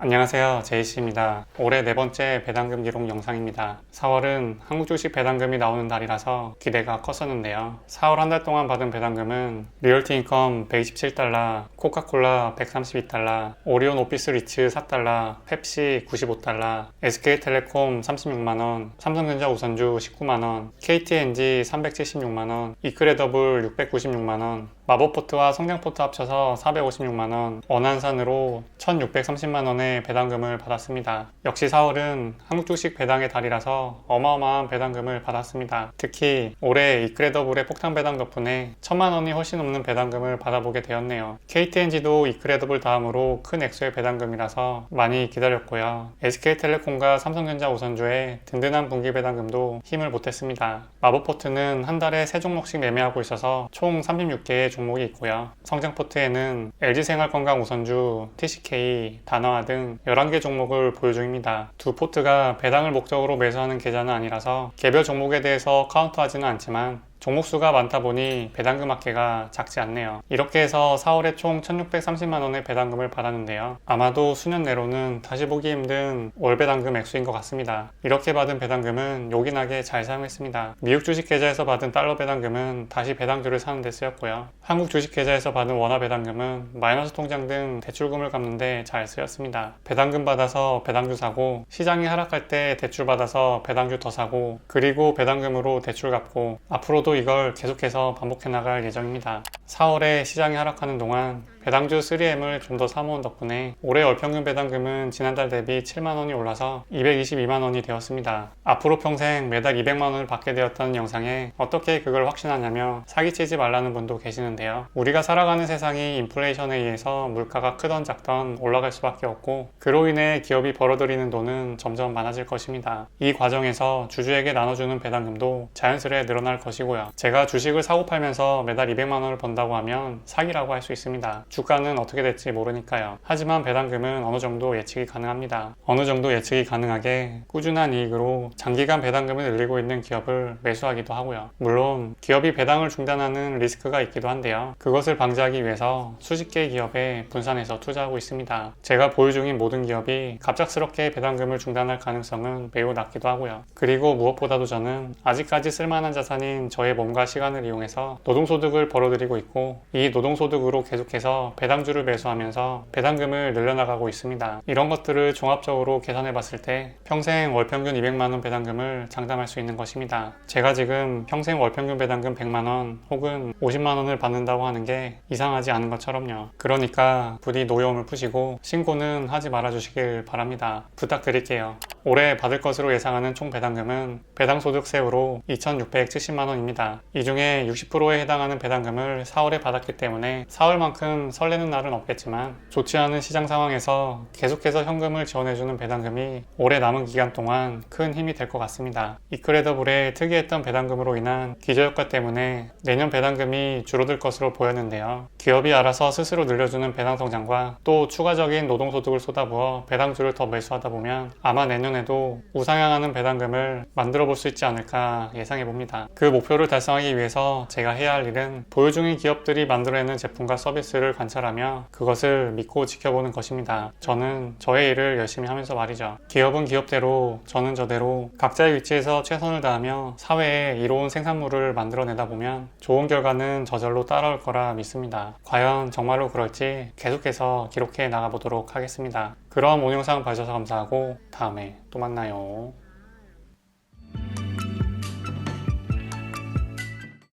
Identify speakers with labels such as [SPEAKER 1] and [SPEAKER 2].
[SPEAKER 1] 안녕하세요, 제이씨입니다. 올해 네 번째 배당금 기록 영상입니다. 4월은 한국 주식 배당금이 나오는 달이라서 기대가 컸었는데요. 4월 한 달 동안 받은 배당금은 리얼티 인컴 127달러, 코카콜라 132달러, 오리온 오피스 리츠 4달러, 펩시 95달러, SK텔레콤 36만원, 삼성전자 우선주 19만원, KTNG 376만원, 이크레더블 696만원, 마법포트와 성장포트 합쳐서 456만원, 원한산으로 1630만원의 배당금을 받았습니다. 역시 4월은 한국 주식 배당의 달이라서 어마어마한 배당금을 받았습니다. 특히 올해 이크레더블의 폭탄 배당 덕분에 1000만원이 훨씬 넘는 배당금을 받아보게 되었네요. KTNG도 이크레더블 다음으로 큰 액수의 배당금이라서 많이 기다렸고요. SK텔레콤과 삼성전자 우선주의 든든한 분기 배당금도 힘을 보탰습니다. 마법포트는 한 달에 3종목씩 매매하고 있어서 총 36개의 종목이 있고요. 성장포트에는 LG생활건강 우선주, TCK, 다나와 등 11개 종목을 보유 중입니다. 두 포트가 배당을 목적으로 매수하는 계좌는 아니라서 개별 종목에 대해서 카운트하지는 않지만 종목수가 많다 보니 배당금 합계가 작지 않네요. 이렇게 해서 4월에 총 1630만원의 배당금을 받았는데요. 아마도 수년 내로는 다시 보기 힘든 월 배당금 액수인 것 같습니다. 이렇게 받은 배당금은 요긴하게 잘 사용했습니다. 미국 주식 계좌에서 받은 달러 배당금은 다시 배당주를 사는 데 쓰였고요. 한국 주식 계좌에서 받은 원화 배당금은 마이너스 통장 등 대출금을 갚는 데 잘 쓰였습니다. 배당금 받아서 배당주 사고, 시장이 하락할 때 대출 받아서 배당주 더 사고, 그리고 배당금으로 대출 갚고, 앞으로도 이걸 계속해서 반복해 나갈 예정입니다. 4월에 시장이 하락하는 동안 배당주 3M을 좀 더 사모은 덕분에 올해 월평균 배당금은 지난달 대비 7만원이 올라서 222만원이 되었습니다. 앞으로 평생 매달 200만원을 받게 되었다는 영상에 어떻게 그걸 확신하냐며 사기치지 말라는 분도 계시는데요. 우리가 살아가는 세상이 인플레이션에 의해서 물가가 크던 작던 올라갈 수밖에 없고, 그로 인해 기업이 벌어들이는 돈은 점점 많아질 것입니다. 이 과정에서 주주에게 나눠주는 배당금도 자연스레 늘어날 것이고요. 제가 주식을 사고 팔면서 매달 200만원을 번다고 하면 사기라고 할 수 있습니다. 주가는 어떻게 될지 모르니까요. 하지만 배당금은 어느 정도 예측이 가능합니다. 어느 정도 예측이 가능하게 꾸준한 이익으로 장기간 배당금을 늘리고 있는 기업을 매수하기도 하고요. 물론 기업이 배당을 중단하는 리스크가 있기도 한데요. 그것을 방지하기 위해서 수십 개의 기업에 분산해서 투자하고 있습니다. 제가 보유 중인 모든 기업이 갑작스럽게 배당금을 중단할 가능성은 매우 낮기도 하고요. 그리고 무엇보다도 저는 아직까지 쓸만한 자산인 저의 몸과 시간을 이용해서 노동소득을 벌어들이고 있고, 이 노동소득으로 계속해서 배당주를 매수하면서 배당금을 늘려나가고 있습니다. 이런 것들을 종합적으로 계산해 봤을 때 평생 월평균 200만원 배당금을 장담할 수 있는 것입니다. 제가 지금 평생 월평균 배당금 100만원 혹은 50만원을 받는다고 하는 게 이상하지 않은 것처럼요. 그러니까 부디 노여움을 푸시고 신고는 하지 말아 주시길 바랍니다. 부탁드릴게요. 올해 받을 것으로 예상하는 총 배당금은 배당소득세후로 2,670만원입니다. 이 중에 60%에 해당하는 배당금을 4월에 받았기 때문에 4월만큼 설레는 날은 없겠지만, 좋지 않은 시장 상황에서 계속해서 현금을 지원해주는 배당금이 올해 남은 기간 동안 큰 힘이 될 것 같습니다. 이크레더블의 특이했던 배당금으로 인한 기저효과 때문에 내년 배당금이 줄어들 것으로 보였는데요. 기업이 알아서 스스로 늘려주는 배당 성장과 또 추가적인 노동소득을 쏟아부어 배당주를 더 매수하다 보면 아마 내년에도 우상향하는 배당금을 만들어 볼 수 있지 않을까 예상해 봅니다. 그 목표를 달성하기 위해서 제가 해야 할 일은 보유 중인 기업들이 만들어내는 제품과 서비스를 관찰하며 그것을 믿고 지켜보는 것입니다. 저는 저의 일을 열심히 하면서 말이죠. 기업은 기업대로, 저는 저대로 각자의 위치에서 최선을 다하며 사회에 이로운 생산물을 만들어내다 보면 좋은 결과는 저절로 따라올 거라 믿습니다. 과연 정말로 그럴지 계속해서 기록해 나가보도록 하겠습니다. 그럼 오늘 영상 봐주셔서 감사하고 다음에 또 만나요.